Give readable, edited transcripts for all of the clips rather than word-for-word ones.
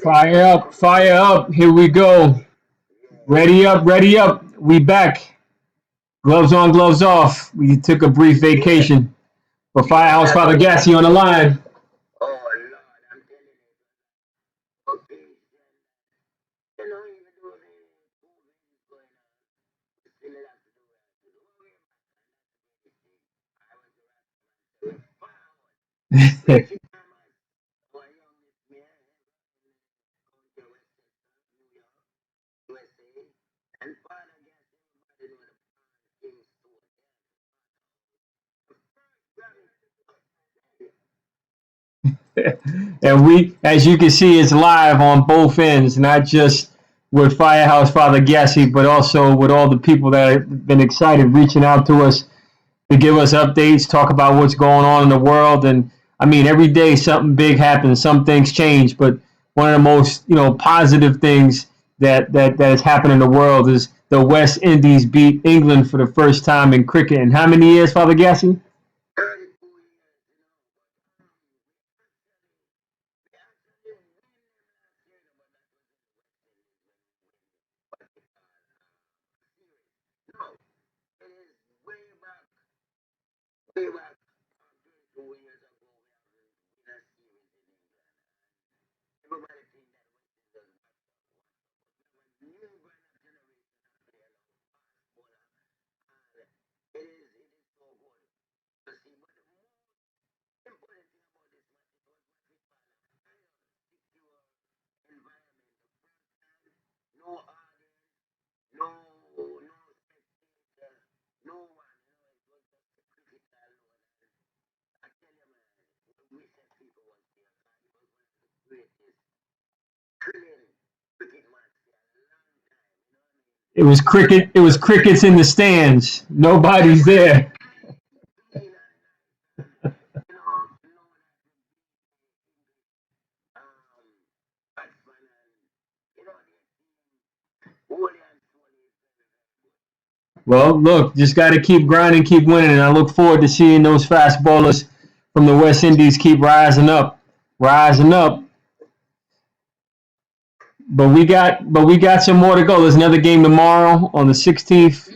Fire up, fire up. Here we go. Ready up, ready up. We back. Gloves on, gloves off. We took a brief vacation. But Firehouse Father Gassy on the line. And we, as you can see, it's live on both ends, not just with Firehouse Father Gassy, but also with all the people that have been excited reaching out to us to give us updates, talk about what's going on in the world. And I mean, every day something big happens, some things change. But one of the most positive things that has happened in the world is the West Indies beat England for the first time in cricket. In how many years, Father Gassi? It was cricket. It was crickets in the stands. Nobody's there. Well, look, just got to keep grinding, keep winning, and I look forward to seeing those fast bowlers from the West Indies keep rising up. But we got some more to go. There's another game tomorrow on the 16th.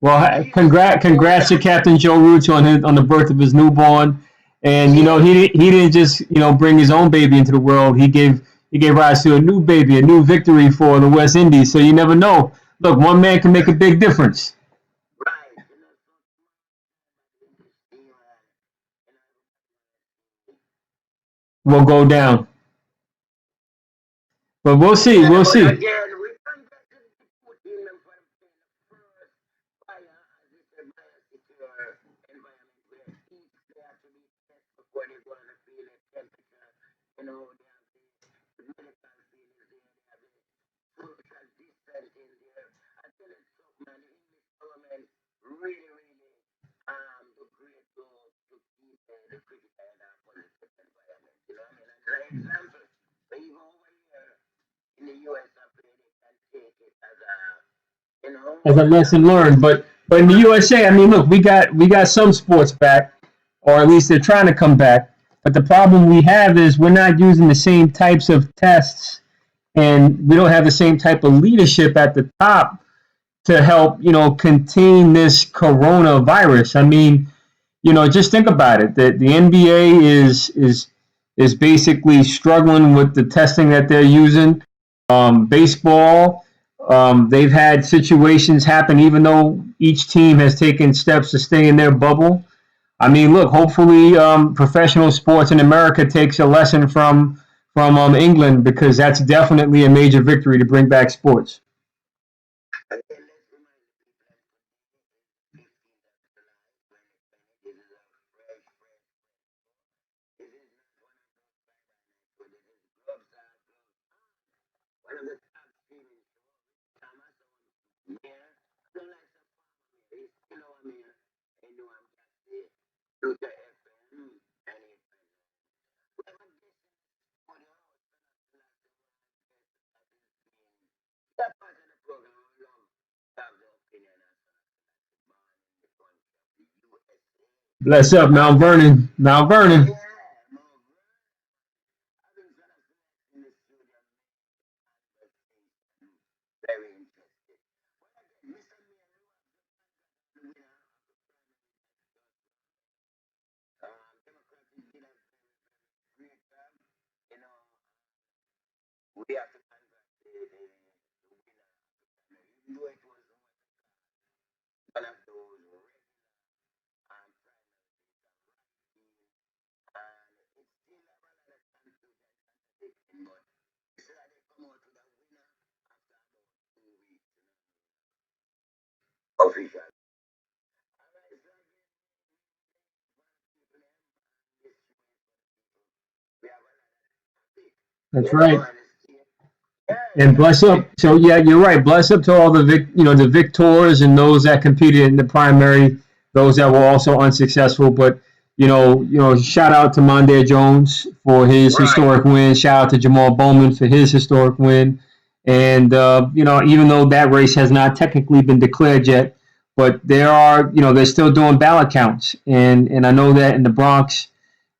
Well, congrats to Captain Joe Root on the birth of his newborn, and he didn't just bring his own baby into the world. He gave rise to a new baby, a new victory for the West Indies. So you never know. Look, one man can make a big difference. Will go down, but we'll see. We'll see. As a lesson learned. But in the USA, I mean, look, we got some sports back, or at least they're trying to come back. But the problem we have is we're not using the same types of tests, and we don't have the same type of leadership at the top to help contain this coronavirus. I mean, just think about it. The NBA is basically struggling with the testing that they're using. Baseball, they've had situations happen even though each team has taken steps to stay in their bubble. I mean, look, hopefully professional sports in America takes a lesson from England, because that's definitely a major victory to bring back sports. Bless up, Mount Vernon. Mount Vernon. That's right. And bless up. So yeah, you're right. Bless up to all the the victors and those that competed in the primary, those that were also unsuccessful. But shout out to Mondaire Jones for his historic win. Shout out to Jamaal Bowman for his historic win. And even though that race has not technically been declared yet, but they're still doing ballot counts, and I know that in the Bronx,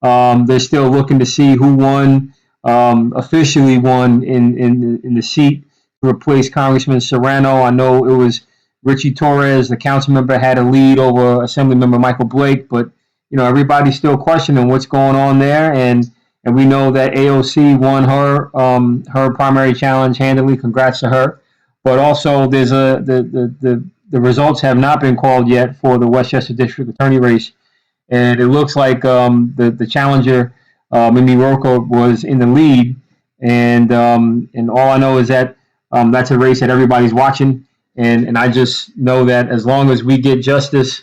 they're still looking to see who won, officially won in the seat to replace Congressman Serrano. I know it was Richie Torres, the council member, had a lead over Assemblymember Michael Blake, but everybody's still questioning what's going on there, and we know that AOC won her primary challenge handily. Congrats to her. But also, there's the results have not been called yet for the Westchester District Attorney race, and it looks like the challenger, Mimi Rocco, was in the lead, and all I know is that that's a race that everybody's watching, and I just know that as long as we get justice,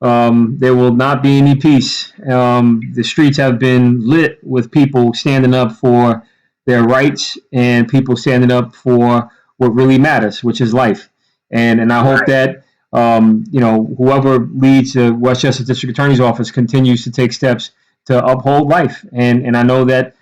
there will not be any peace. The streets have been lit with people standing up for their rights and people standing up for what really matters, which is life. And I hope that whoever leads the Westchester District Attorney's Office continues to take steps to uphold life. And I know that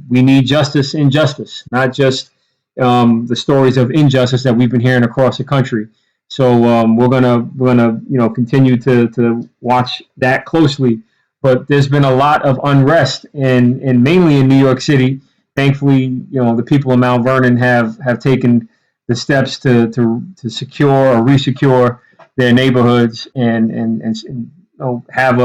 we need justice in justice, not just the stories of injustice that we've been hearing across the country. So we're gonna continue to watch that closely. But there's been a lot of unrest in mainly in New York City. Thankfully, the people of Mount Vernon have taken the steps to secure or resecure their neighborhoods and have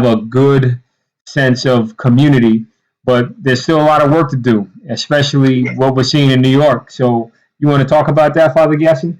a good sense of community. But there's still a lot of work to do, especially what we're seeing in New York. So you want to talk about that, Father Gasson?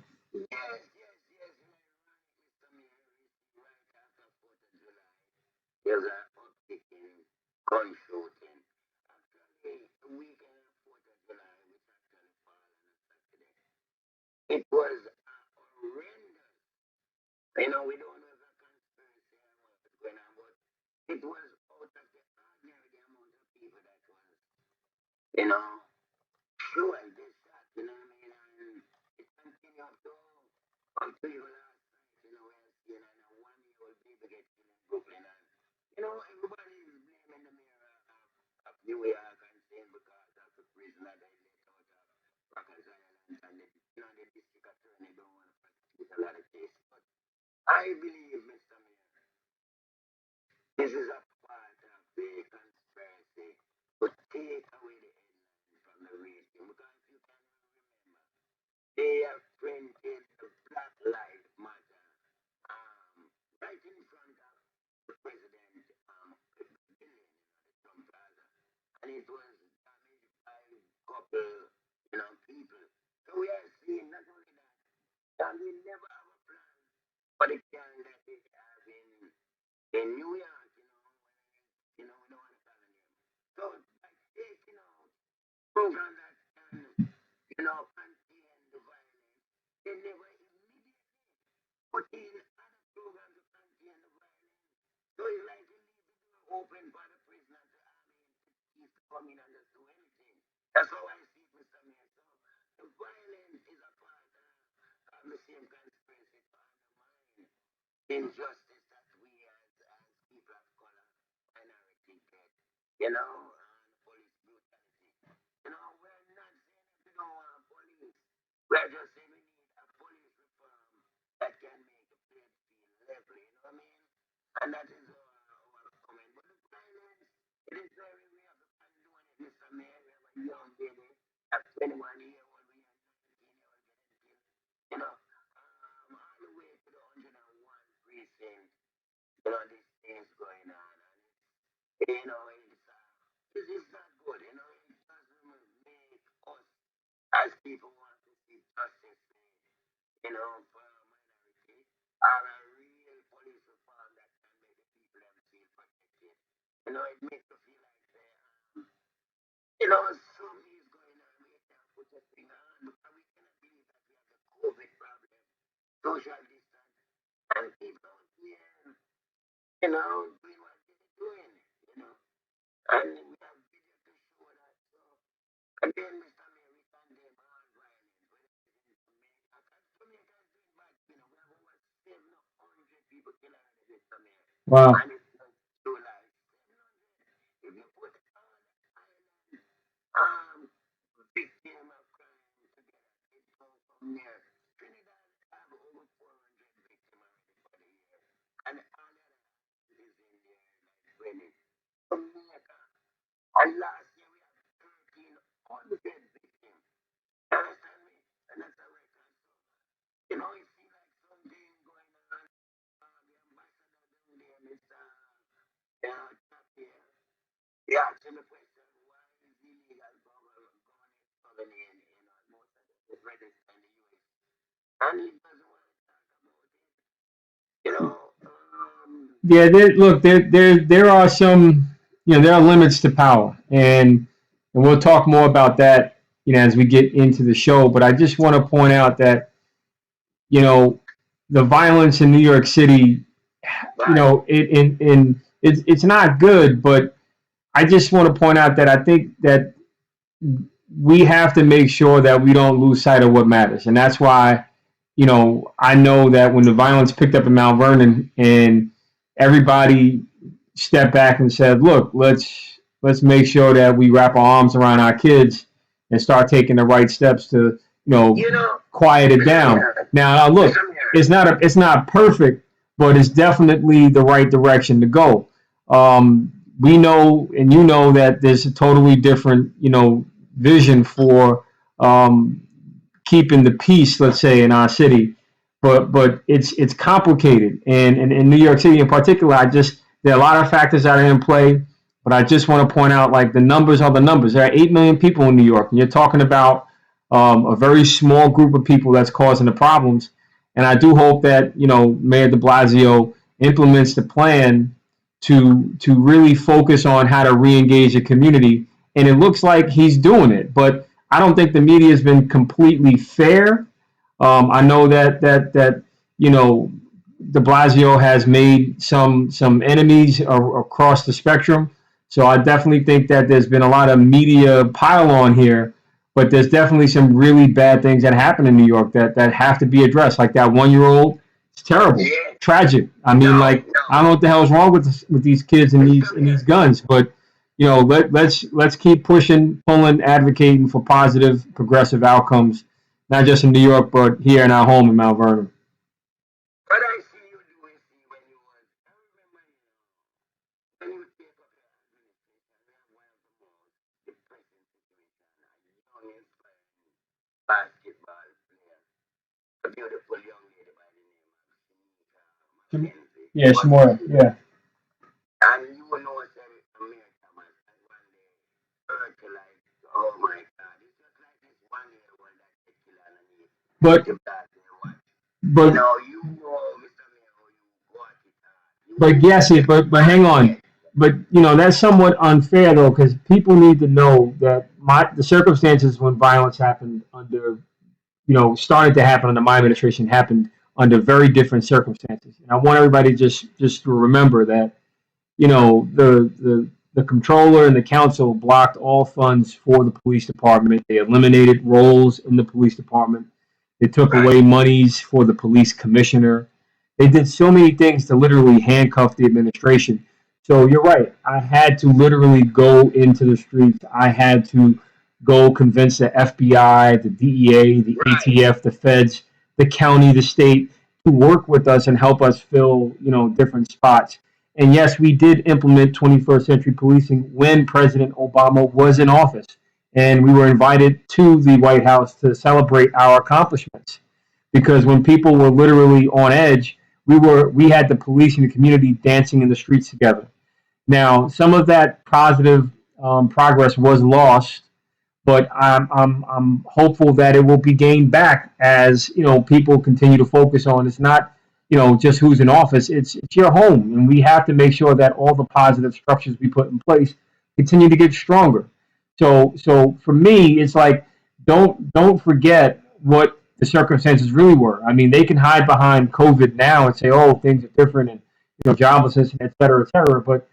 these things going on. This is not good. It doesn't make us as people want to see justice, for a minority, or a real police reform that can make the people them feel protected. It makes you feel like, something is going on. We can't put a finger on because we cannot believe that we have the COVID problem, social distance, and people out here, doing what they're doing, and we have video to show that. So, again, Mr. Mayor, we condemn all violence, whether it's in Jamaica, because Jamaica is doing bad, we have over 700 people killed already, Mr. Mayor. Wow. And it's not true life. 700. If you put all the island victim of crime together, it goes from there. Trinidad have over 400 victims already for the year. And all the other is in there, like Venice. Jamaica. And last year we had 1,300 victims. Understand me? And that's a record. It seems like something going on. The ambassador down there, Mr. Tapia, he asked him a question, why is illegal government in most of the register in the US? And he doesn't want to talk about it. Yeah, look, there are some, there are limits to power, and we'll talk more about that, as we get into the show. But I just want to point out that, you know, the violence in New York City, it's not good. But I just want to point out that I think that we have to make sure that we don't lose sight of what matters, and that's why, I know that when the violence picked up in Mount Vernon and everybody stepped back and said, "Look, let's make sure that we wrap our arms around our kids and start taking the right steps to, quiet it down." Now, look, it's not perfect, but it's definitely the right direction to go. We know, and that there's a totally different, vision for keeping the peace, let's say, in our city. But it's complicated, and in New York City in particular, there are a lot of factors that are in play. But I just want to point out, like, the numbers are the numbers. There are 8 million people in New York, and you're talking about a very small group of people that's causing the problems. And I do hope that Mayor De Blasio implements the plan to really focus on how to re-engage the community. And it looks like he's doing it, but I don't think the media has been completely fair. I know that De Blasio has made some enemies across the spectrum. So I definitely think that there's been a lot of media pile on here, but there's definitely some really bad things that happen in New York that have to be addressed. Like that 1-year-old, it's terrible, tragic. I mean, like, I don't know what the hell is wrong with these kids and these guns, but let's keep pushing, pulling, advocating for positive, progressive outcomes, not just in New York, but here in our home in Mount Vernon. But I see you doing when you was. I remember when you take up your administration, we have one of the most depressing situations. A young inspiring basketball player, a beautiful young lady by the name of Mackenzie. Yeah, Shimura. Yeah. And you know what America was like one day hurt you like, oh my God, it's just like this 1 year old that get killed underneath. But You got there what? but Mr. Mayor, you got it. but yes, but hang on. But that's somewhat unfair though, because people need to know that the circumstances when violence happened under, started to happen under my administration happened under very different circumstances. And I want everybody just to remember that, the comptroller and the council blocked all funds for the police department. They eliminated roles in the police department. They took away monies for the police commissioner. They did so many things to literally handcuff the administration. So you're right. I had to literally go into the streets. I had to go convince the FBI, the DEA, the ATF, the feds, the county, the state to work with us and help us fill, different spots. And yes, we did implement 21st century policing when President Obama was in office. And we were invited to the White House to celebrate our accomplishments. Because when people were literally on edge, we had the police and the community dancing in the streets together. Now, some of that positive progress was lost, but I'm hopeful that it will be gained back as people continue to focus on. It's not just who's in office. It's your home, and we have to make sure that all the positive structures we put in place continue to get stronger. So for me, it's like don't forget what the circumstances really were. I mean, they can hide behind COVID now and say, oh, things are different and joblessness and et cetera, but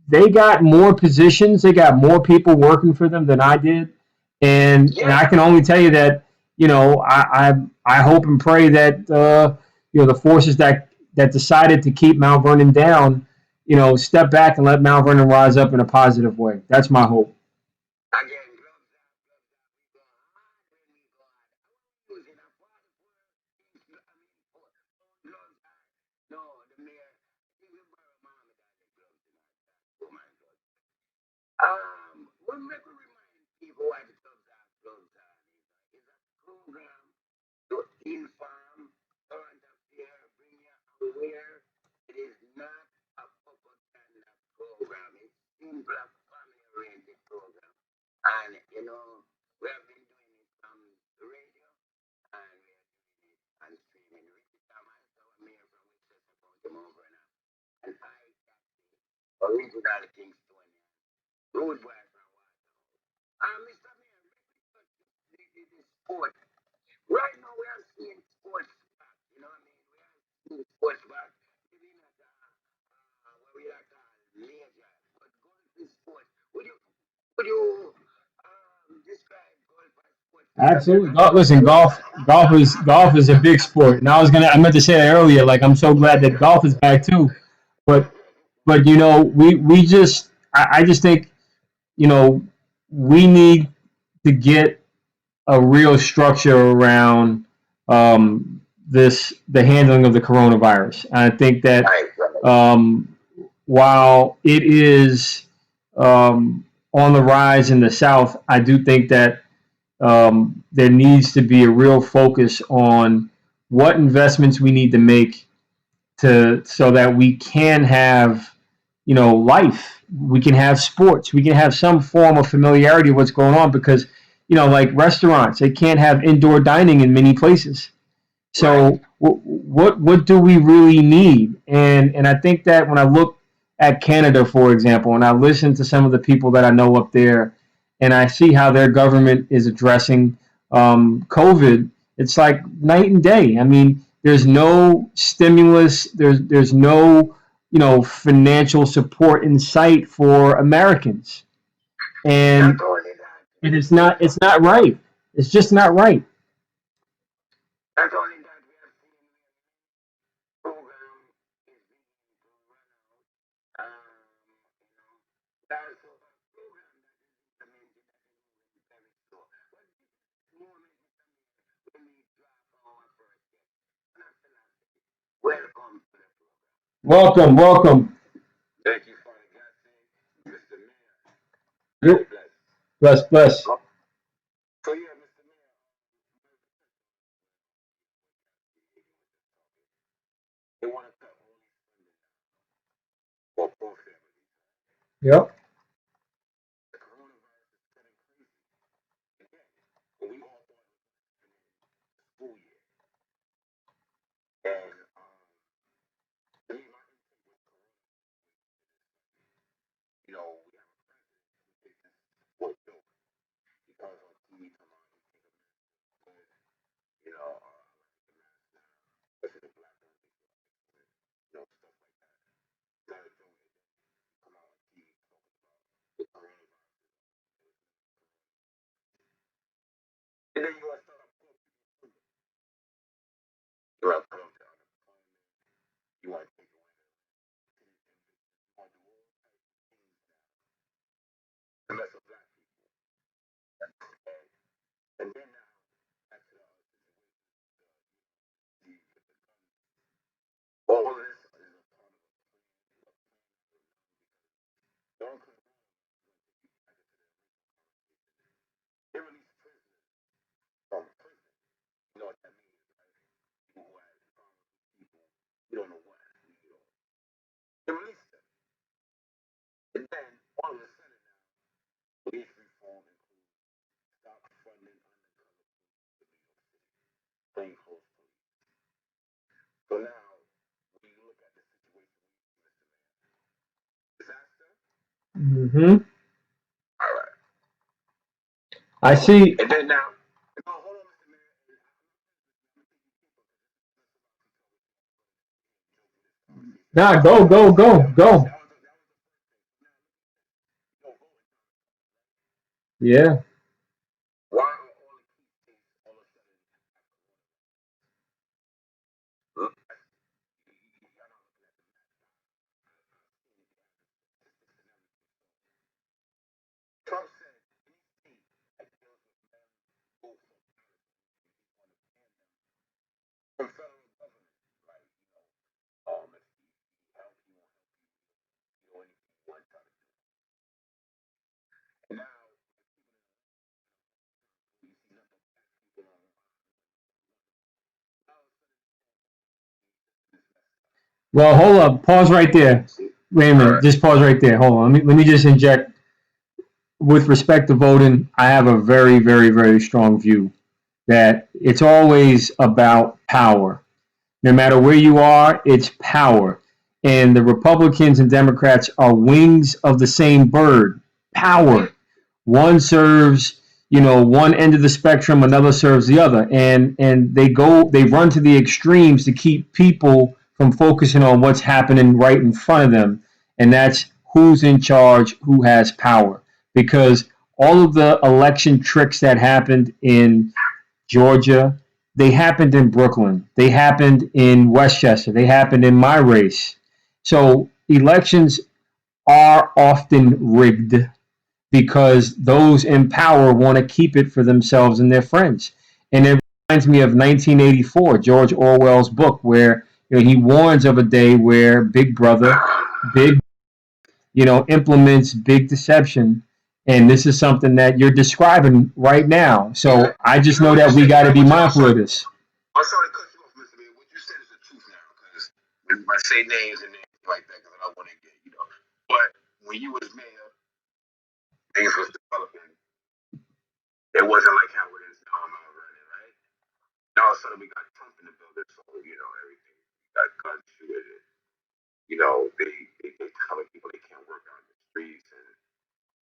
they got more positions, they got more people working for them than I did, and I Yeah, can only tell you that I hope and pray that the forces that decided to keep Mount Vernon down, step back and let Mount Vernon rise up in a positive way. That's my hope. again, gloves up, we go hard when we go hard. Using a part of gloves hard. No, the mayor, he will borrow Muhammad Ali gloves in our time. Oh my God. We make we remind people why the gloves are is a program to inform current affair, bring you aware. It is not a propaganda program. It's simple family oriented program. And we have been doing it from the radio and we are doing it on streaming. Richard Thomas, our mayor from Winchester County, Mount Vernon, and I, original Kingstonian, road boy from Waterhouse. Mr. Mayor, let me touch the sport. Right now, we are seeing sports back. You know what I mean? We are seeing sports back. Maybe not what we are called major, but golf is sport. Would you describe golf as sport to you? Absolutely. I know Listen, golf is a big sport, and I meant to say that earlier. Like I'm so glad that golf is back too, but we just I just think you know we need to get a real structure around the handling of the coronavirus. I think that right, right. um, while it is on the rise in the South, I do think that there needs to be a real focus on what investments we need to make to so that we can have life, we can have sports, we can have some form of familiarity of what's going on, because like restaurants, they can't have indoor dining in many places. Right. So what do we really need? And I think that when I look at Canada, for example, and I listen to some of the people that I know up there, and I see how their government is addressing COVID, it's like night and day. I mean, there's no stimulus, there's no financial support in sight for Americans, Not and only that, it's not right. It's just not right. not only that, we have seen program is beginning to run out. You know, there's also a program that is implemented that is moving very slow. But this moment, Mr. Mayor, when we drop our first guest, and I philosophy, welcome to the program. Welcome, welcome. Thank you for the blessing, Mr. Mayor. God Yep. bless. Bless, bless. Oh, so yeah, Mr. Mayor, they want to cut all these funding for poor families. Yep. The coronavirus is cutting crazy. Again, we all thought it was the school year. And to me, my intake with corona, we have a president who takes this sport joke. He comes on TV, come on, he take a mask good. I like the mask now. Especially the black ones, they feel like it's good. Stuff like that. Not a joke. And then come out on TV. Hmm. All right. I see. And then now, no, hold on, Mr. Mayor. Nah, go, go, go, go. Yeah. Why are all the key states all of a sudden look at y'all not looking at the Trump said any state that deals with men go from federal government, like if you help you want to do anything you want to do. And now you see nothing but people on now Well, hold up. Pause right there. see. Wait a All minute. right. Just pause right there. Hold on. Let me just inject. With respect to voting, I have a very, very, very strong view that it's always about power. No matter where you are, it's power. And the Republicans and Democrats are wings of the same bird. Power. One serves, one end of the spectrum, another serves the other. And they run to the extremes to keep people from focusing on what's happening right in front of them. And that's who's in charge, who has power. Because all of the election tricks that happened in Georgia, they happened in Brooklyn. They happened in Westchester. They happened in my race. So elections are often rigged because those in power want to keep it for themselves and their friends. And it reminds me of 1984, George Orwell's book, where he warns of a day where Big Brother, big implements big deception. And this is something that you're describing right now. So I just know What you that we said, got to be what you mindful also, of this. I'm sorry to cut you off, Mr. Mayor. What you said is the truth now, because when I say names and names like that, because I don't want to get. But when you was mayor, things was developing. It wasn't like how it is now in Mount Vernon, right? Now all of a sudden we got Trump in the building, so everything. We got guns shooting. They telling people they can't work out in the streets, and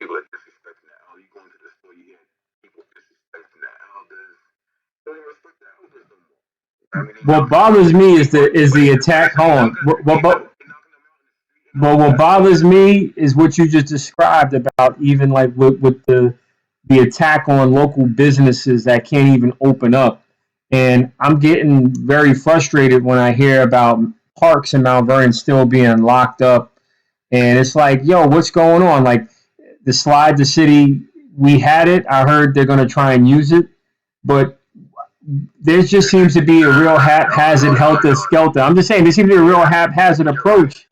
people are disrespecting the elders. You go into the store, you hear people disrespecting the elders. They don't even respect the elders no more. I mean, they What knocking them out bothers in the me is street, the is but the but attack. listen, they Hold on. knocking they knocking them out in the street and But all what that. bothers me is what you just described about even like with the attack on local businesses that can't even open up. And I'm getting very frustrated when I hear about parks in Mount Vernon still being locked up. And it's like, yo, what's going on? Like the slide the city, we had it. I heard they're going to try and use it, but there just seems to be a real haphazard helter skelter. I'm just saying, there seems to be a real Yeah, haphazard you're right. approach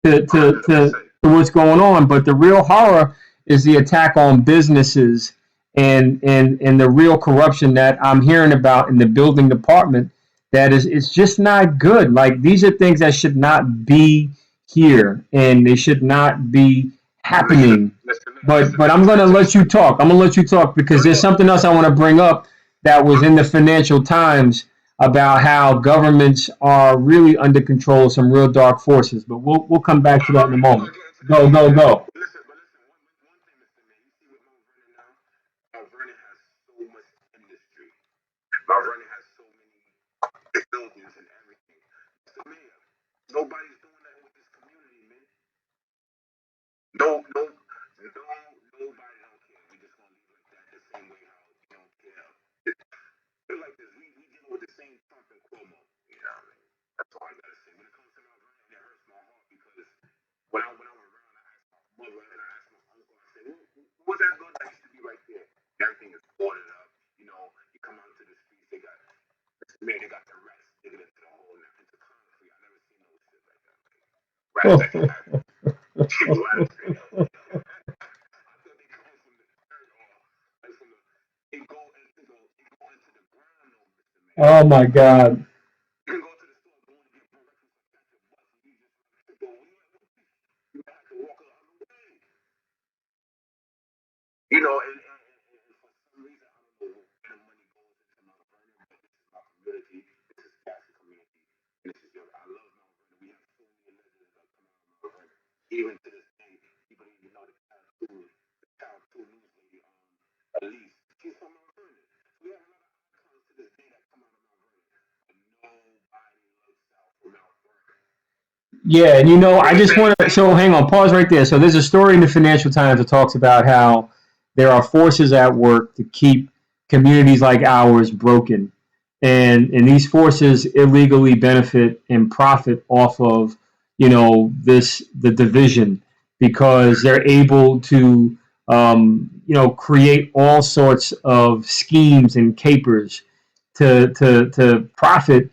to 100%. what's going on. But the real horror is the attack on businesses and the real corruption that I'm hearing about in the building department. That is, it's just not good. Like these are things that should not be here, and they should not be But listen, happening. Mr. Mayor, But I'm listen gonna to let this. you talk. I'm gonna let you talk because No, there's no, something else I want to bring up that was in the Financial Times about how governments are really under control of some real dark forces. But we'll come back to that in a we're gonna moment. get into that. Go, go, go. But listen, one thing, Mr. Mayor, you see with Mount Vernon now? Mount Vernon has so much industry. Mount Vernon has so many buildings and everything. Mr. Mayor, nobody's doing that with this community, man. Nobody don't care. We just gonna leave it like that, the same way how we don't care. Feel like this. We dealing with the same Trump and Cuomo. You know what I mean? That's all I gotta say. When it comes to Mount Vernon, it hurts my heart because when I was around, I asked my mother and I asked my uncle. I said, "What was that building that used to be right there?" Everything is boarded up. You come out into the streets. They got the rats digging into the hole into concrete. I never seen no shit like that. Rats that can have people laughing. I thought they come from the dirt or like from the. They go into the ground though, Mr. Mayor. Oh my God. You can go to the store, go and get breakfast, catch your bus, and you just go. You have to walk along the way. And for some reason, I don't know where the money goes into Mount Vernon, but this is my community. This is Cassie community. And this is I love Mount Vernon. We have so many legends that come out of Mount Vernon. Even to this day, people don't even know the Yeah, and I What you just saying? want to. So hang on, pause right there. So there's a story in the Financial Times that talks about how there are forces at work to keep communities like ours broken, and these forces illegally benefit and profit off of the division because they're able to create all sorts of schemes and capers to profit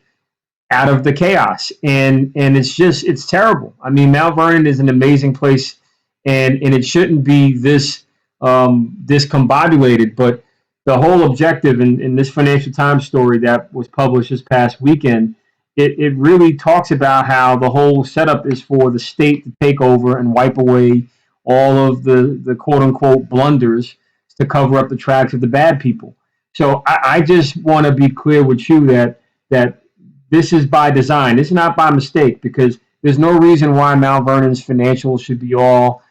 out of the chaos, and it's terrible. I mean, Mount Vernon is an amazing place, and it shouldn't be discombobulated. But the whole objective in this Financial Times story that was published this past weekend, it really talks about how the whole setup is for the state to take over and wipe away all of the quote unquote blunders to cover up the tracks of the bad people. So I just want to be clear with you that this is by design. This is not by mistake because there's no reason why Mount Vernon's financials should be all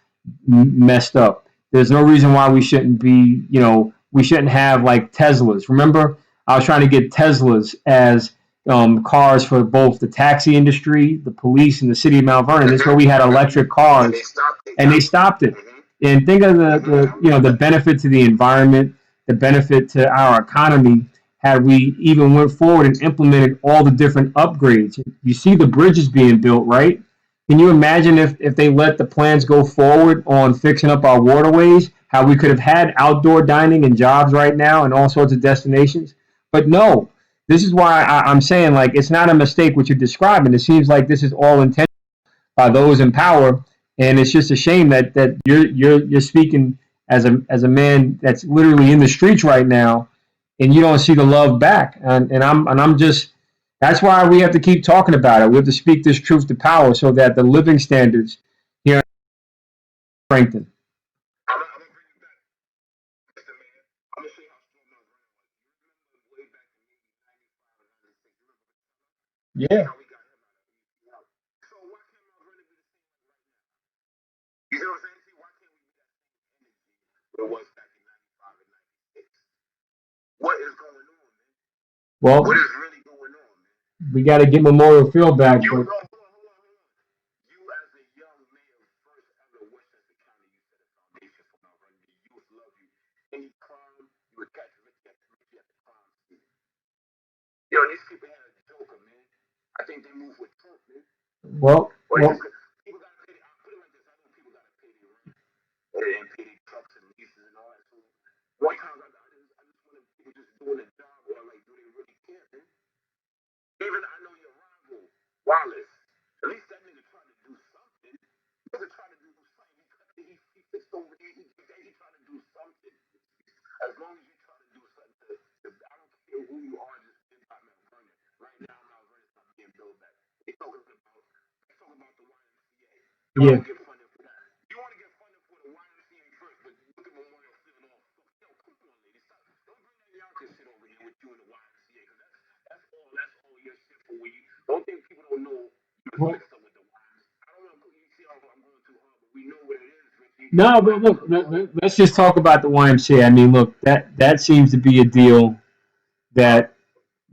messed up. There's no reason why we shouldn't have like Teslas. Remember, I was trying to get Teslas as cars for both the taxi industry, the police, and the city of Mount Vernon. This is where we had electric And cars, they stopped it. and they Yep. stopped it. Mm-hmm. And think of Mm-hmm. the benefit to the environment, the benefit to our economy had we even went forward and implemented all the different upgrades. You see the bridges being built, right? Can you imagine if they let the plans go forward on fixing up our waterways, how we could have had outdoor dining and jobs right now and all sorts of destinations? But no, this is why I'm saying like it's not a mistake what you're describing. It seems like this is all intentional by those in power, and it's just a shame that you're speaking as a man that's literally in the streets right now, and you don't see the love back. And I'm just that's why we have to keep talking about it. We have to speak this truth to power so that the living standards here are strengthened. I'm gonna bring you back, Mr. Mayor. I'm gonna show you how strong Mount Vernon was. You remember way back in maybe 95 or 96. You remember Yeah. how we got him out of EPL. So why can't Mount Vernon be the same like right now? You see what I'm saying? See, why can't we be that same energy it was back in 95 and 96? What is going on, man? What Well, is really going on, man? we got to get Memorial Field back, You but no, hold on. You as a young mayor, first ever Westchester County, you set a foundation for Mount Vernon. The youth love you. Any crime, you would catch Ricky at the crime scene. Yo, these people had a joker, man. I think they moved with Trump, man. well, Or they well, just people gotta pay. I put it like this. I know people gotta pay their rent and pay their trucks and leases and all that. So one time I just wanted people just doing a job or like, do they really care, man? Even I know your rival, Wallace. At least that nigga tried to do something. He wasn't trying to do something. He fixed over there. He tried to do something. As long as you try to do something I don't care who you are, just impact Mount Vernon. Right now, Mount Vernon's not being built back. They talking about the YMCA. They want yeah. to get funding for that. You want to get funding for the YMCA first, but look at Memorial Field all. Yo, come on, ladies. Stop. Don't bring that Yonkers shit over here with you and the YMCA, because that's all your shit for we. Don't think people don't know you was Well, mixed up with the YMCA. I don't know. You see how I'm going too hard, but we know what it is, Ricky. no, What but is look, going on? let's just talk about the YMCA. I mean, look, that seems to be a deal that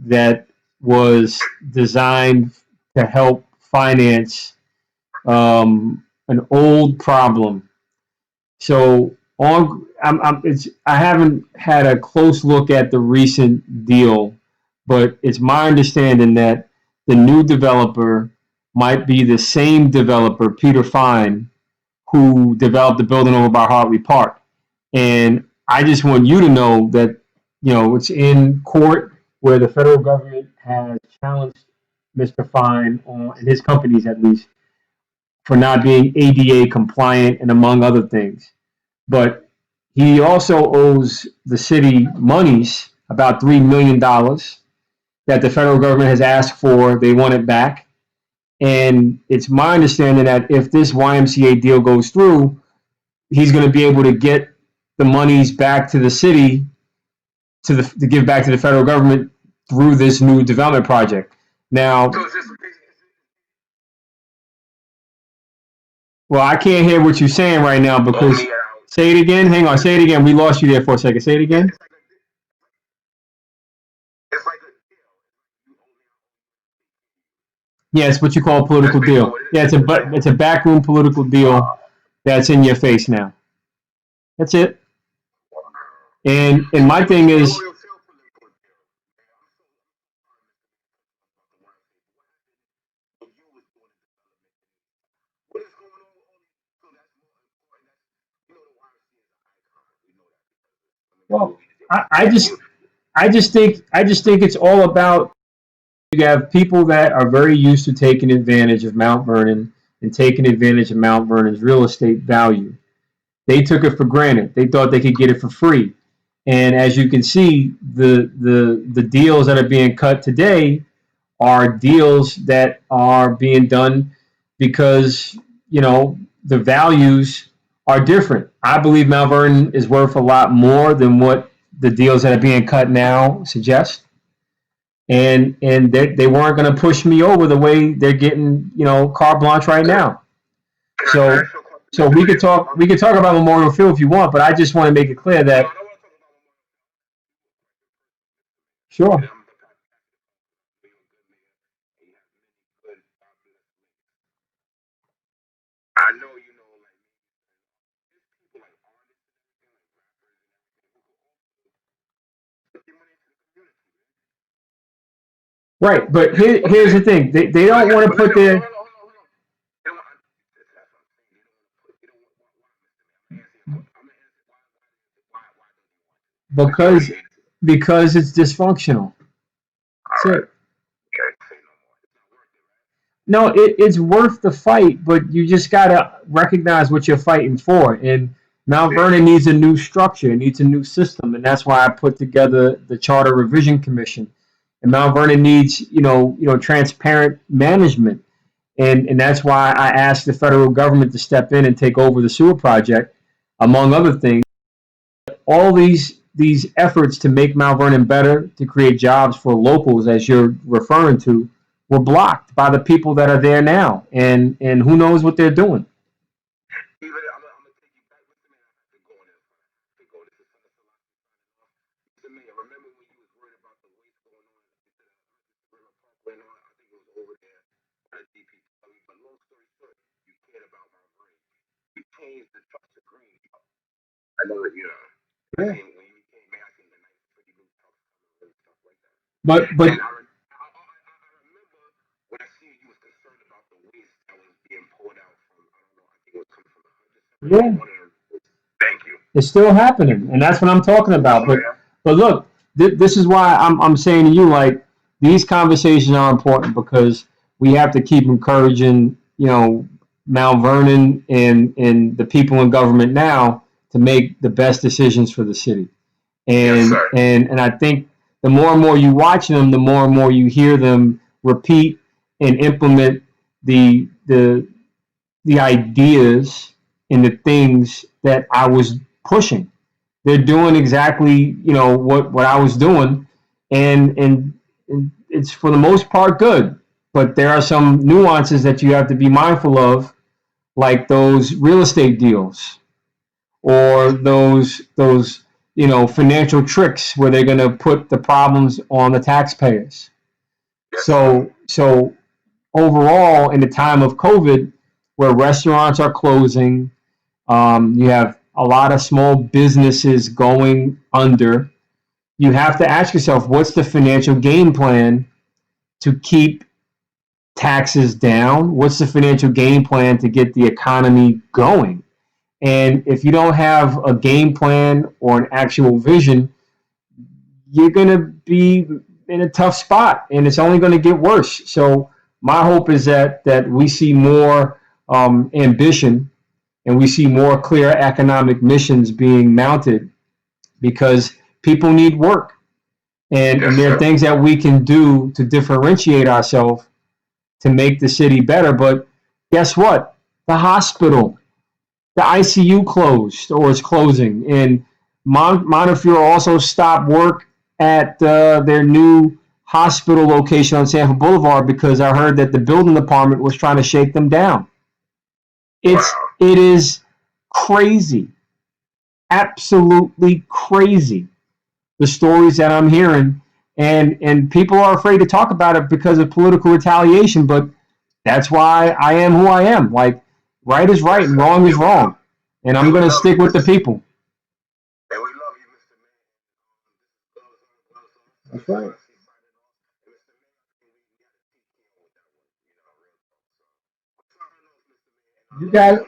that was designed to help finance an old problem. So I haven't had a close look at the recent deal, but it's my understanding that the new developer might be the same developer, Peter Fine, who developed the building over by Hartley Park. And I just want you to know that, it's in court where the federal government has challenged Mr. Fine on, and his companies at least, for not being ADA compliant and among other things. But he also owes the city monies, about $3 million that the federal government has asked for. They want it back. And it's my understanding that if this YMCA deal goes through, he's going to be able to get the monies back to the city to give back to the federal government through this new development project. So Now, is this well, I can't hear what you're saying right now blow because me out? say it again. Hang on, say it again. We lost you there for a second. Say it Yeah, again. it's like a deal. You owe me. Yeah, it's what you call a political That's basically deal. what it Yeah, is. it's a backroom political deal that's in your face now. That's it. And my Even thing even is, loyal self political deal. Man, I'm so sorry, Mr. Man, when you was doing the development. What is going on with all these? So that's more important. That's the YMCA is an icon. We know that because of some of the well, movies that I, we I you just I just think it's all about you have people that are very used to taking advantage of Mount Vernon and taking advantage of Mount Vernon's real estate value. They took it for granted. They thought they could get it for free. And as you can see, the deals that are being cut today are deals that are being done because the values are different. I believe Mount Vernon is worth a lot more than what the deals that are being cut now suggest. And they weren't going to push me over the way they're getting carte blanche right now. can I So ask you a question, so Mr. we could Mayor? talk we could talk about Memorial Field if you want, but I just want to make it clear No, that I don't want to talk about Memorial. And sure. I'm the past being a good mayor, and you have many good, fabulous mayors. I know you know, like there's people like artists and everything, like rappers and everything, who could also put their money into the community, man. Right, but They don't want to. here's the thing. They But don't listen, want to but listen, put hold on, their hold on, hold on, hold on. They don't want. That's what I'm saying. They don't want to put. They don't want. Why, Mr. Man? I'm gonna answer your question. I'm gonna answer why don't you want to? Because you because already answered. because it's dysfunctional. All That's right. it. Okay. Say no more. It's not worth it, right? No, it's worth the fight, but you just gotta recognize what you're fighting for. And Mount Yeah. Vernon needs a new structure, it needs a new system, and that's why I put together the Charter Revision Commission. And Mount Vernon needs, transparent management, and that's why I asked the federal government to step in and take over the sewer project, among other things. All these efforts to make Mount Vernon better, to create jobs for locals, as you're referring to, were blocked by the people that are there now, and who knows what they're doing. Even I'm gonna take you back, Mr. Man. I have to go on this one. I have to go. This is Senator Selassie signing off. Mr. Mayor, remember when you was worried about the waste going on into the River Parkway and all? I think it was over there at DPW. But long story short, you cared about Mount Vernon. You changed the trucks to green. I know that, I Yeah. seen when you became mayor, I seen the nice pretty blue trucks coming and stuff like that. But And I remember when I seen you was concerned about the waste that was being poured out from, I don't know, I think it was coming from the Hudson River or yeah, one of them. Thank you. it's still happening, and that's what I'm talking about. Oh, But yeah. but look, this is why I'm saying to you, like, these conversations are important because we have to keep encouraging Mount Vernon and the people in government now to make the best decisions for the city. Yes, And sir. and and I think the more and more you watch them, the more and more you hear them repeat and implement the the ideas and the things that I was pushing. They're doing exactly what I was doing, and it's for the most part good. But there are some nuances that you have to be mindful of, like those real estate deals or those financial tricks where they're going to put the problems on the taxpayers. Yes, sir. So overall, in the time of COVID, where restaurants are closing, you have a lot of small businesses going under. You have to ask yourself, what's the financial game plan to keep taxes down? What's the financial game plan to get the economy going? And if you don't have a game plan or an actual vision, you're going to be in a tough spot, and it's only going to get worse. So my hope is that we see more ambition, and we see more clear economic missions being mounted because people need work, and Yes, there are sir. things that we can do to differentiate ourselves to make the city better. But guess what? The hospital, the ICU closed or is closing, and Montefiore also stopped work at their new hospital location on Sanford Boulevard because I heard that the building department was trying to shake them down. Wow. It is crazy, absolutely crazy, the stories that I'm hearing, and people are afraid to talk about it because of political retaliation. But That's why I am who I am. Like, right is right and wrong is wrong. And I'm going to stick with the people. And we love you, Mr. Man. That's right. You got it.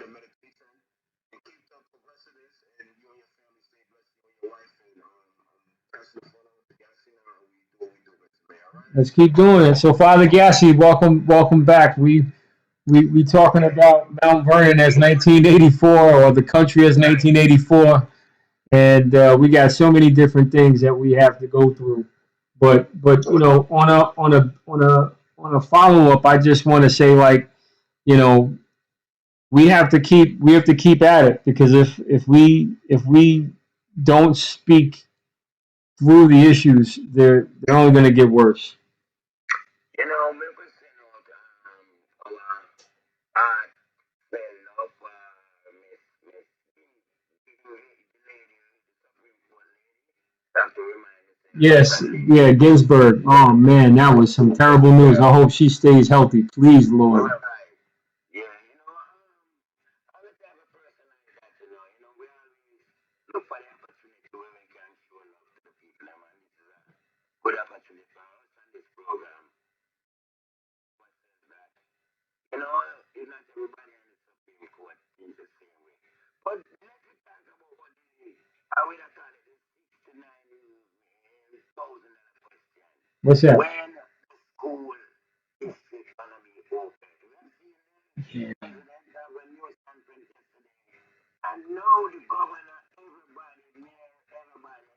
Let's keep doing it. So, Father Gassi, welcome back. We talking about Mount Vernon as 1984 or the country as 1984, and we got so many different things that we have to go through. But on a follow up, I just want to say, like, you know we have to keep at it, because if we don't speak through the issues, they're only going to get worse. You know, me was saying our art fell up, Miss the lady, the Supreme Court lady, have to remind us Yes, that day. yeah, Ginsburg. Oh man, that was some terrible news. I hope she stays healthy, please, Lord. Right. Yeah, I'm the type of person like that, we always look for the opportunity where we can show love to the people, and this is a good opportunity for us on this program. What says that, it's not everybody on the Supreme Court thinks the same way. But let's talk about what I would have called it the 69,000 question. What's that? When school is gonna be open. We have seen Yeah. president have a news conference yesterday, and now the governor, everybody, mayor, everybody,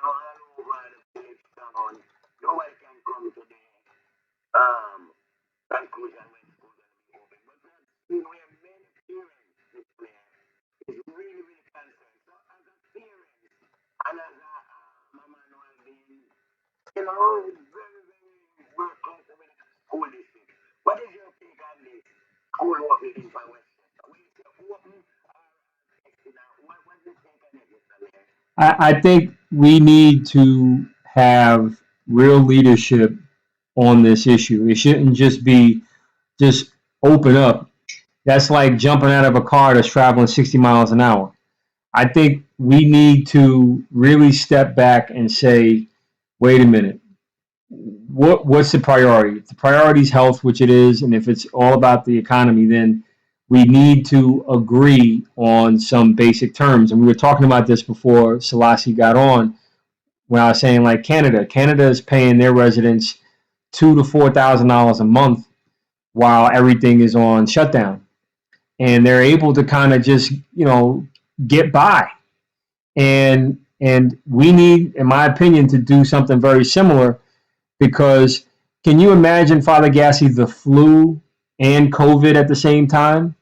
all over the village town, nobody can come to the um conclusion when school gonna be open. But that's where many parents, this player, is really, really concerned. So as a parent and as a mama no have been, very, very work closer with the school district. What is your take on this school opening for Westchester? When you say open what do you think on it, Mr. Mayor? I think we need to have real leadership on this issue. It shouldn't just be just open up. That's like jumping out of a car that's traveling 60 miles an hour. I think we need to really step back and say, wait a minute, what's the priority? If the priority is health, which it is, and if it's all about the economy, then we need to agree on some basic terms. And we were talking about this before Selassie got on, when I was saying, like, Canada is paying their residents $2,000 to $4,000 a month while everything is on shutdown, and they're able to kind of just get by. And we need, in my opinion, to do something very similar, because can you imagine, Father Gassi, the flu and COVID at the same time?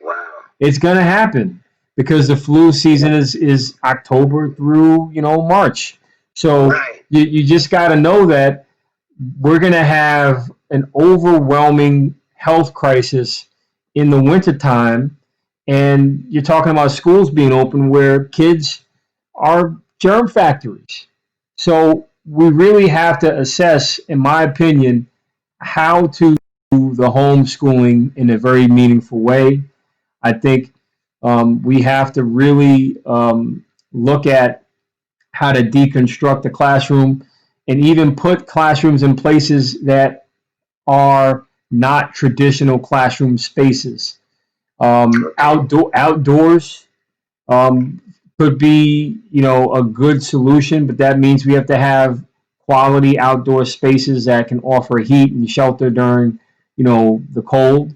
Wow. It's going to happen, because the flu season is October through March. So Right. you just got to know that we're going to have an overwhelming health crisis in the wintertime. And you're talking about schools being open where kids are germ factories. So we really have to assess, in my opinion, how to do the homeschooling in a very meaningful way. I think we have to really look at how to deconstruct the classroom, and even put classrooms in places that are not traditional classroom spaces. Outdoors um, could be, a good solution, but that means we have to have quality outdoor spaces that can offer heat and shelter during, the cold.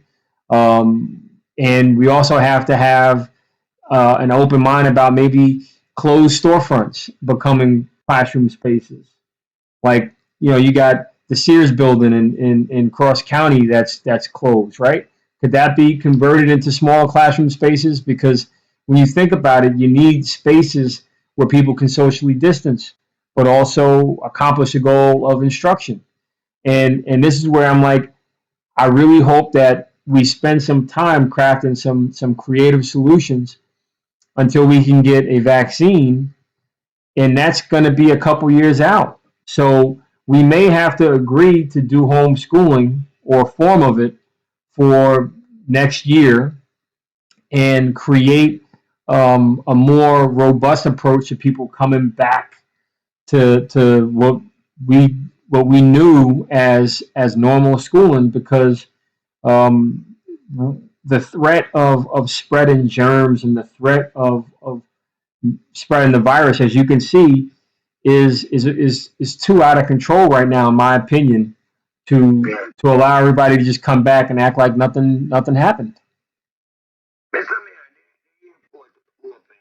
And we also have to have an open mind about maybe closed storefronts becoming classroom spaces. Like, you got the Sears building in Cross County that's closed, right? Could that be converted into small classroom spaces? Because when you think about it, you need spaces where people can socially distance, but also accomplish a goal of instruction. And this is where I'm like, I really hope that we spend some time crafting some creative solutions until we can get a vaccine, and that's going to be a couple years out. So we may have to agree to do homeschooling or a form of it for next year and create a more robust approach to people coming back to we what we knew as normal schooling, because um, the threat of spreading germs and the threat of spreading the virus, as you can see, is too out of control right now, in my opinion, to allow everybody to just come back and act like nothing happened. Mr. Mayor, the airport open,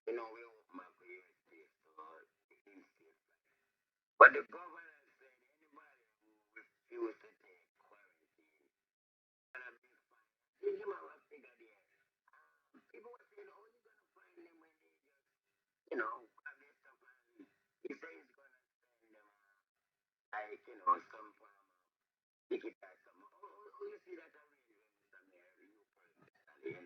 we open up the airspace for the in-state. But the governor said anybody who refused to take quarantine gonna be fined. Did you have a figure there? People were saying, oh, you're gonna find them when they just, grab their stuff and he said he's gonna send them like, some form of ticket or something. Oh, you see that arrangement, Mr. Mayor, you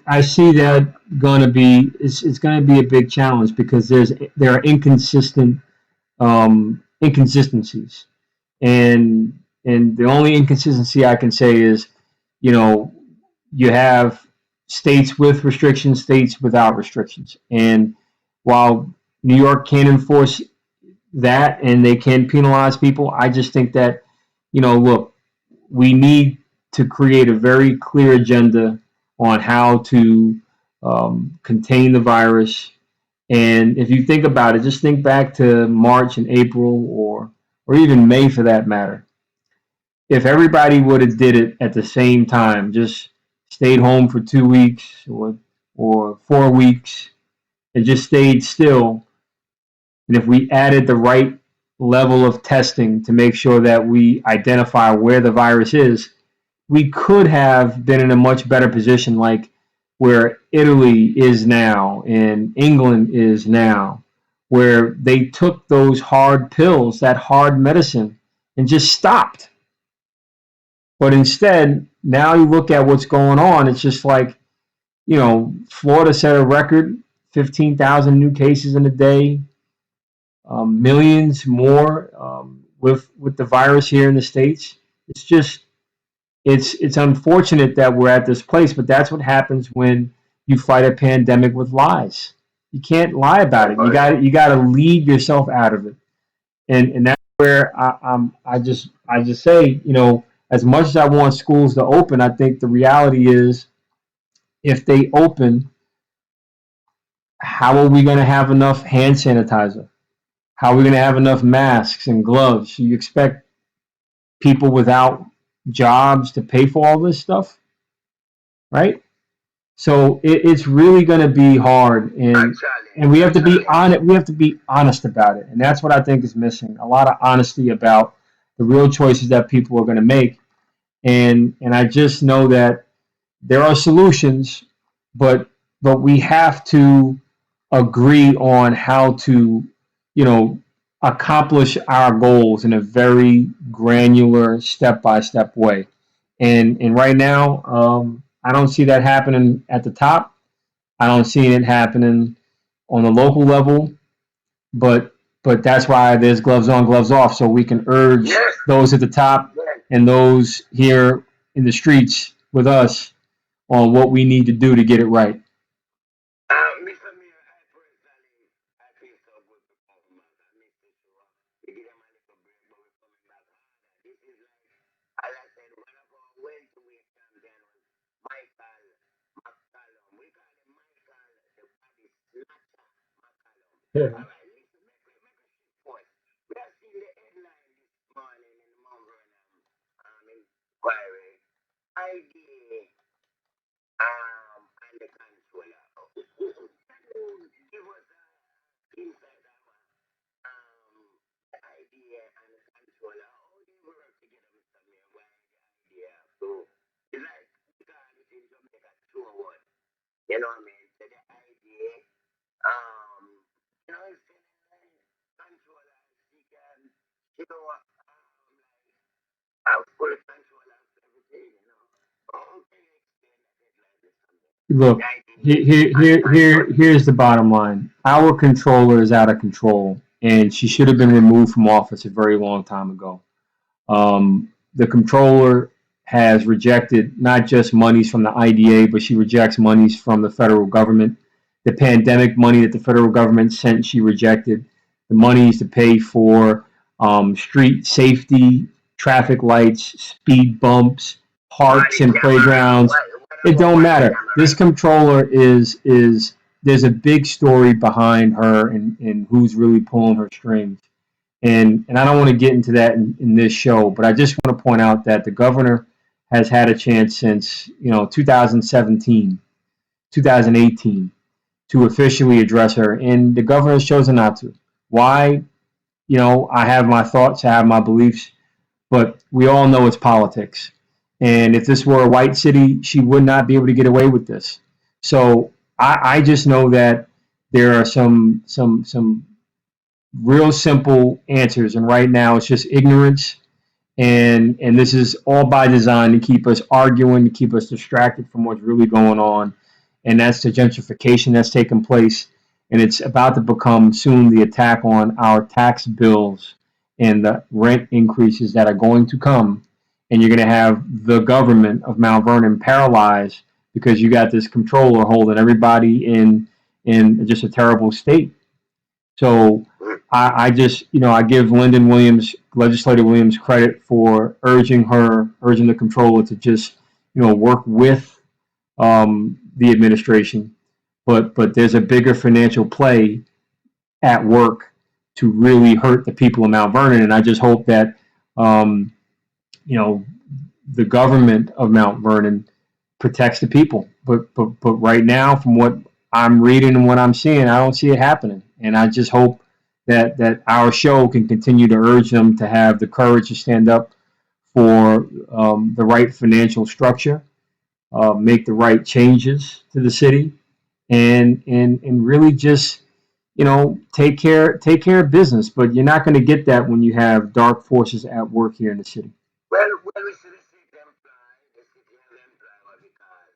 I see that going to be it's going to be a big challenge because there are inconsistencies, and the only inconsistency I can say is, you know, you have states with restrictions, states without restrictions, and while New York can enforce that and they can penalize people, I just think that, look, we need to create a very clear agenda on how to contain the virus. And if you think about it, just think back to March and April, or even May for that matter. If everybody would have did it at the same time, just stayed home for 2 weeks or 4 weeks and just stayed still, and if we added the right level of testing to make sure that we identify where the virus is, we could have been in a much better position, like where Italy is now and England is now, where they took those hard pills, that hard medicine, and just stopped. But instead, now you look at what's going on, it's just like, Florida set a record, 15,000 new cases in a day, millions more with the virus here in the States. It's just it's unfortunate that we're at this place, but that's what happens when you fight a pandemic with lies. You can't lie about it. You got to lead yourself out of it, and that's where I just say, as much as I want schools to open, I think the reality is, if they open, how are we going to have enough hand sanitizer? How are we going to have enough masks and gloves? You expect people without jobs to pay for all this stuff, right? So it's really going to be hard, and we have to be honest. We have to be honest about it, and that's what I think is missing. A lot of honesty about the real choices that people are going to make, and I just know that there are solutions, but we have to agree on how to, you know, accomplish our goals in a very granular, step by step way. And right now, I don't see that happening at the top. I don't see it happening on the local level, but that's why there's gloves on, gloves off, so we can urge those at the top and those here in the streets with us on what we need to do to get it right. Mr. Mayor, I personally, I feel so good to come back. I miss this show. We give them a little break, but we're coming back harder. This is like, as I said, one of our welterweight champion was Michael McCallum. We call him Michael, the body snatcher McCallum. All right, listen, make a shift for us. We have seen the headline this morning in the Mount Vernon inquiry. ID and the controller. Can you give us insight of the idea and the controller? How they work together, Mr. Mayor? Why the idea? So it's like we call it in Jamaica two one. You know what I mean? So the idea, it's like controller, she can, like have full control of everything. How can you explain that headline, Mr. Mayor? The Look, idea and the here's controller. the bottom line. Our controller is out of control, and she should have been removed from office a very long time ago. The comptroller has rejected not just monies from the IDA, but she rejects monies from the federal government. The pandemic money that the federal government sent, she rejected. The monies to pay for street safety, traffic lights, speed bumps, parks and playgrounds. It don't matter. This comptroller is there's a big story behind her and who's really pulling her strings. And I don't want to get into that in this show, but I just want to point out that the governor has had a chance since 2017, 2018 to officially address her, and the governor has chosen not to. Why? I have my thoughts, I have my beliefs, but we all know it's politics. And if this were a white city, she would not be able to get away with this. So I just know that there are some real simple answers, and right now it's just ignorance, and this is all by design to keep us arguing, to keep us distracted from what's really going on, and that's the gentrification that's taking place, and it's about to become soon the attack on our tax bills and the rent increases that are going to come, and you're going to have the government of Mount Vernon paralyzed because you got this controller holding everybody in just a terrible state. So I just, I give Lyndon Williams, Legislator Williams, credit for urging the comptroller to just, work with the administration. But there's a bigger financial play at work to really hurt the people of Mount Vernon. And I just hope that, the government of Mount Vernon protects the people. But right now, from what I'm reading and what I'm seeing, I don't see it happening. And I just hope that our show can continue to urge them to have the courage to stand up for the right financial structure, make the right changes to the city, and really just take care of business. But you're not going to get that when you have dark forces at work here in the city. Well, we should see the city have employed what we call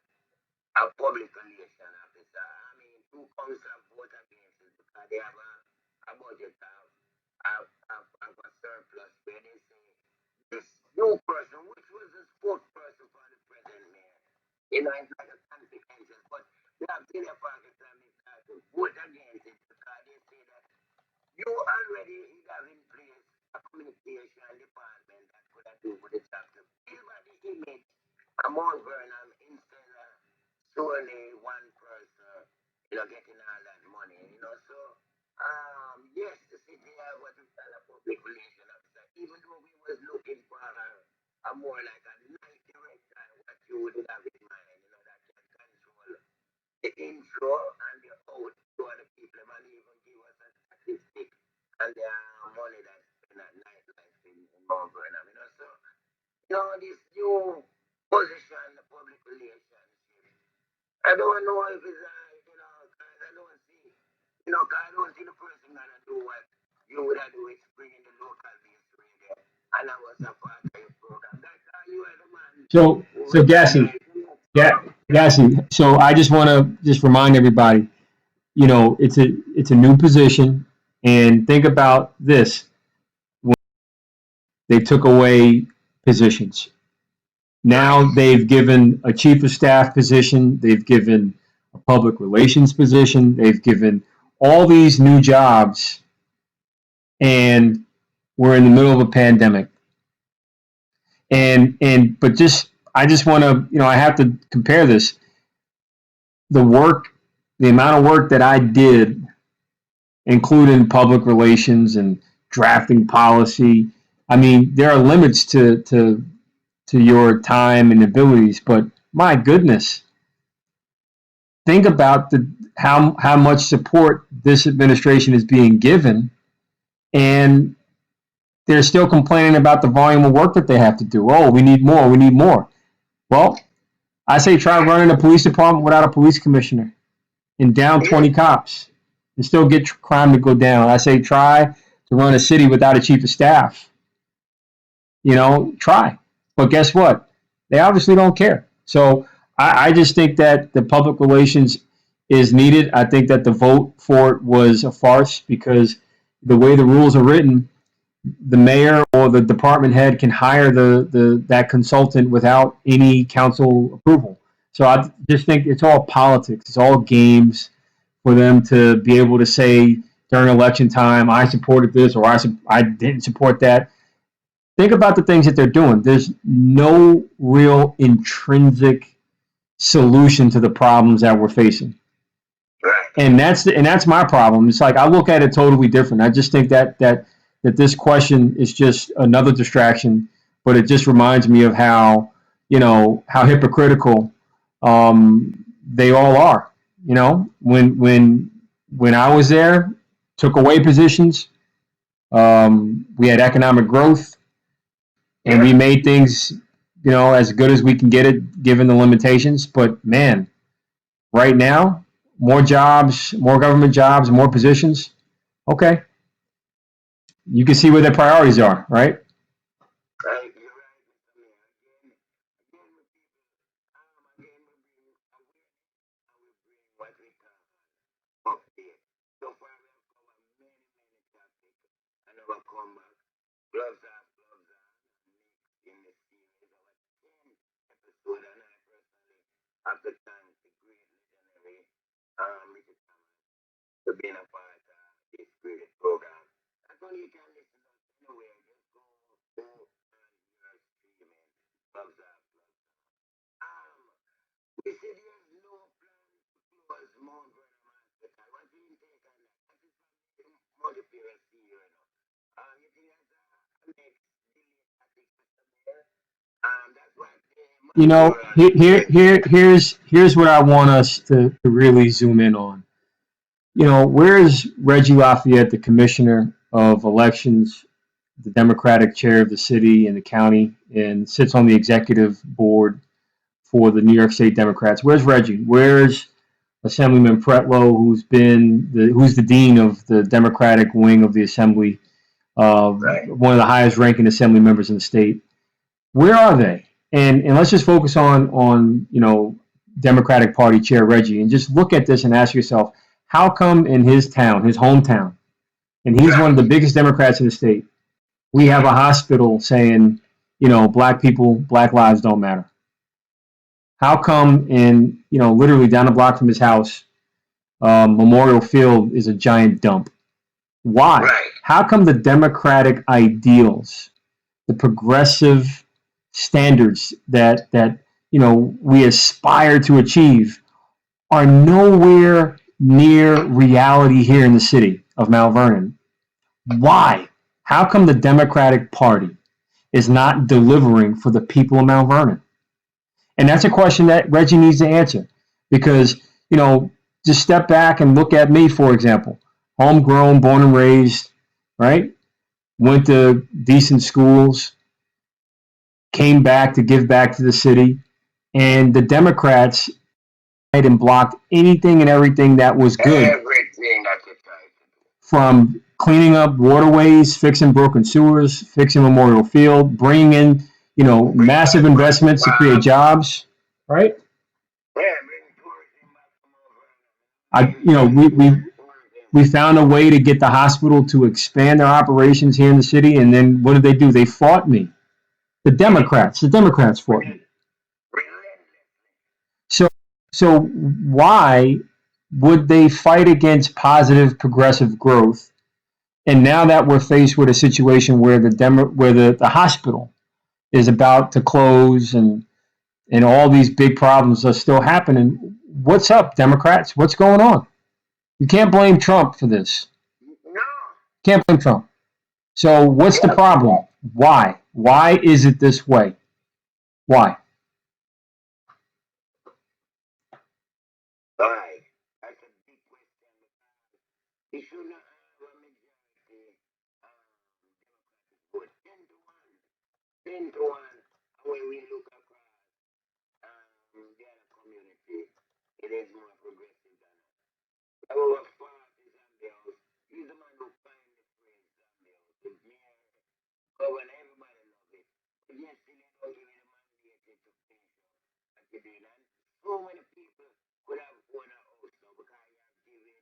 a public relation officer. I mean, who comes and vote against it because they have a budget of a surplus where they say this new person, which was the spokesperson for the present mayor, it's like a consequences, but they have senior parties to vote against it because they say that you already have in place a communication department that could have do with the job to build the image among Burnham instead of solely one person, getting all that money, So, yes, the city have what we call a public relation officer, even though we was looking for a more like a night director, what you would have in mind, that can control the intro and the out to other people and even give us a statistic and the money that's spent at nightlife in Mount Burnham, So, this new position, the public relations, I don't know if it's, cause I don't see, cause I don't see the person gonna do what you would have do is bringing the local based radio. And I was a part of your program. That's how you are the man who So Gassy, represents the yeah, program. Gassy. So I just want to just remind everybody, it's a new position, and think about this: they took away positions. Now they've given a chief of staff position, they've given a public relations position, they've given all these new jobs, and we're in the middle of a pandemic. But I just want to, I have to compare this. The amount of work that I did, including public relations and drafting policy. I mean, there are limits to your time and abilities, but my goodness, think about how much support this administration is being given, and they're still complaining about the volume of work that they have to do. Oh, we need more. We need more. Well, I say try running a police department without a police commissioner and down 20 cops and still get crime to go down. I say try to run a city without a chief of staff. Try. But guess what? They obviously don't care. So I just think that the public relations is needed. I think that the vote for it was a farce because the way the rules are written, the mayor or the department head can hire the that consultant without any council approval. So I just think it's all politics. It's all games for them to be able to say during election time, I supported this or I didn't support that. Think about the things that they're doing. There's no real intrinsic solution to the problems that we're facing. Right. And that's my problem. It's like I look at it totally different. I just think that this question is just another distraction, but it just reminds me of how how hypocritical they all are. When I was there, took away positions. We had economic growth, and we made things as good as we can get it given the limitations. But man, right now, more jobs, more government jobs, more positions. Okay, you can see where their priorities are, right? Right. You're right, Mr. Mayor. Again, with people, again, we bring awareness and we bring what we call update. So far, we have covered many topics and our comeback. Gloves off, gloves on. Next in the series, our 10th episode, and I personally have to thank the great legendary Richard Thomas for being a part of this great program. That's all you can listen to us anywhere. Just go on your streaming. Gloves off, gloves on. We see there's no plan to close Mount Vernon Hospital. What's your take on that? That is from the multi-period CEO, you think that's a next delay tactic, Mr. Mayor? That's what the Mondaire said. Here's what I want us to really zoom in on. Where is Reggie Lafayette, the commissioner of elections, the Democratic chair of the city and the county, and sits on the executive board for the New York State Democrats? Where's Reggie? Where's Assemblyman Pretlow, who's the dean of the Democratic wing of the Assembly, Right. one of the highest ranking Assembly members in the state? Where are they? And let's just focus on Democratic Party Chair Reggie, and just look at this and ask yourself, how come in his town, his hometown, and he's one of the biggest Democrats in the state, we have a hospital saying, black people, black lives don't matter? How come in literally down the block from his house, Memorial Field is a giant dump? Why? Right. How come the democratic ideals, the progressive standards that we aspire to achieve are nowhere near reality here in the city of Mount Vernon? Why? How come the Democratic Party is not delivering for the people of Mount Vernon? And that's a question that Reggie needs to answer, because just step back and look at me, for example. Homegrown, born and raised, right? Went to decent schools, came back to give back to the city, and the Democrats had and blocked anything and everything that was good, Everything that you try to do. from cleaning up waterways, fixing broken sewers, fixing Memorial Field, bringing in Bring back massive investments to create jobs. jobs, right? Yeah, bring tourism back to Mount I Vernon. you know Really bring tourism. we found a way to get the hospital to expand their operations here in the city, and then what did they do? They fought me. The Democrats fought me. Relentless. So, so why would they fight against positive progressive growth? And now that we're faced with a situation where the hospital is about to close, and all these big problems are still happening, what's up, Democrats? What's going on? You can't blame Trump for this. No. Can't blame Trump. So what's the problem? Why? Why is it this way? Why? Alright. That's a big question. He should not have a majority Democratic vote. 10-1. 10-1. And when we look across the other community, it is more progressive than us. Our party Zambians, he's the man who coined the phrase Zambians. The mayor, governor, everybody love it. But yet still they don't give it a mandate to finish what you did. And so many people could have won a house now because you have given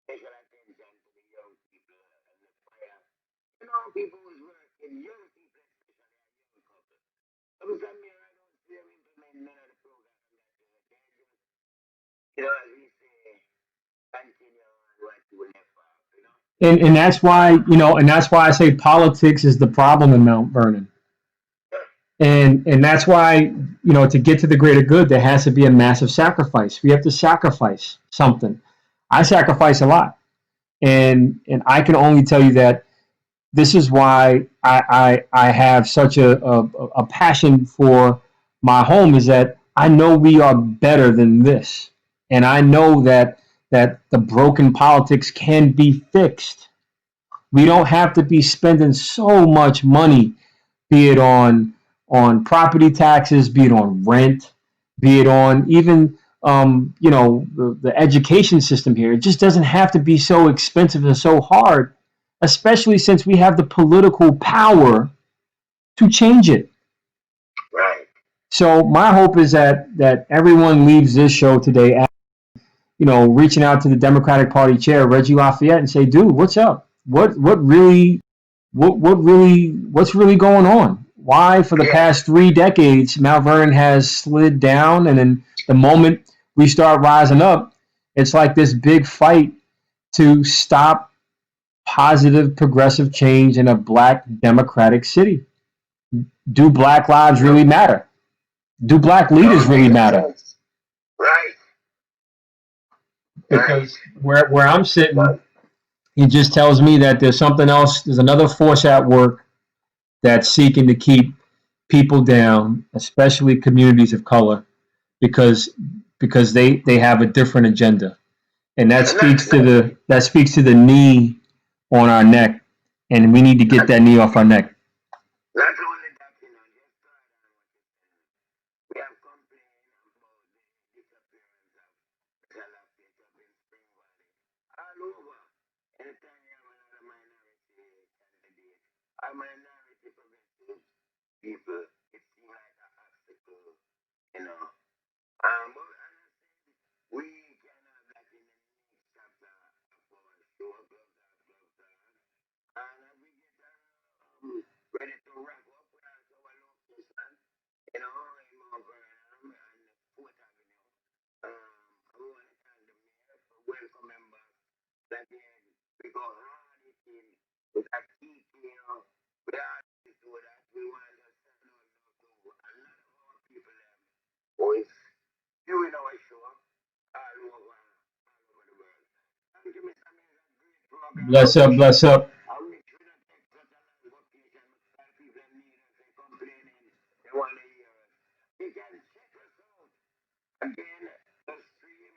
special attention to the young people and people who's working, young people especially, and young couple. Some from here, I don't see them implement none of the program that they just, as we say, continue on what you left off. And that's why, and that's why I say politics is the problem in Mount Vernon. And that's why, to get to the greater good, there has to be a massive sacrifice. We have to sacrifice something. I sacrifice a lot. And I can only tell you that this is why I have such a passion for my home, is that I know we are better than this. And I know that the broken politics can be fixed. We don't have to be spending so much money, be it on property taxes, be it on rent, be it on even the education system here. It just doesn't have to be so expensive and so hard, especially since we have the political power to change it. Right. So my hope is that everyone leaves this show today, reaching out to the Democratic Party chair, Reggie Lafayette, and say, dude, what's up? What's really going on? Why, for the past 3 decades, Mount Vernon has slid down, and then the moment we start rising up, it's like this big fight to stop positive, progressive change in a black democratic city. Do black lives really matter? Do black leaders really matter? Right. Because where I'm sitting, it just tells me that there's something else, there's another force at work that's seeking to keep people down, especially communities of color, because they have a different agenda. And that speaks to the knee on our neck, and we need to get that knee off our neck. Not only that, just we have complained about the disappearance of Jalapet up in Spring Valley. All over. Anytime you have another minority candidate, a minority progressive people, it seems like an obstacle, you know. But we can have that in the next chapter of our show, and as we get ready to wrap up, we are at our location, in Mount Vernon and 4th Avenue. I want to thank the mayor for welcoming back. Again, we go hard in with that key deal. We always do that. We want to send out to a lot of our people who is doing our show all over the world. Thank you, Mr. Mayor. Great program. Bless up, bless up. I wish we not take such a long vacation. A lot of people need us. They complaining. They want to hear us. You can check us out. Again, the stream,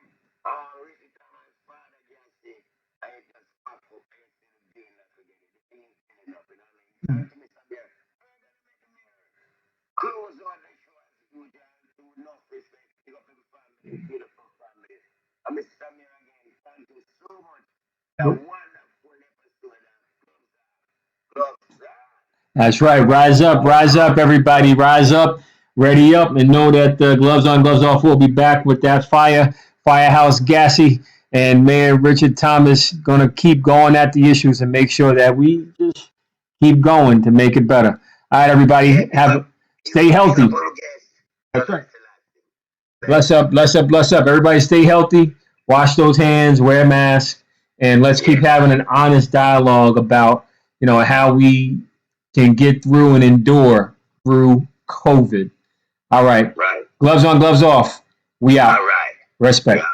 Richie Thomas' father, Jassy, I just pop up and see the being not forget it. The thing is getting up, Thank you, Mr. Bear. Close on the show as usual, to enough respect, pick up the family, beautiful family. And Mr. Bear again, thank you so much. A wonderful episode of Gloves On. That's right. Rise up, everybody. Rise up, ready up, and know that the Gloves On, Gloves Off will be back with that Firehouse Gassy, and Mayor Richard Thomas going to keep going at the issues and make sure that we just keep going to make it better. All right, everybody. Stay healthy. That's right. Bless up, bless up, bless up. Everybody stay healthy. Wash those hands, wear a mask, and let's keep having an honest dialogue about, how we can get through and endure through COVID. All right. Right. Gloves on, gloves off. We out. All right. Respect. Yeah.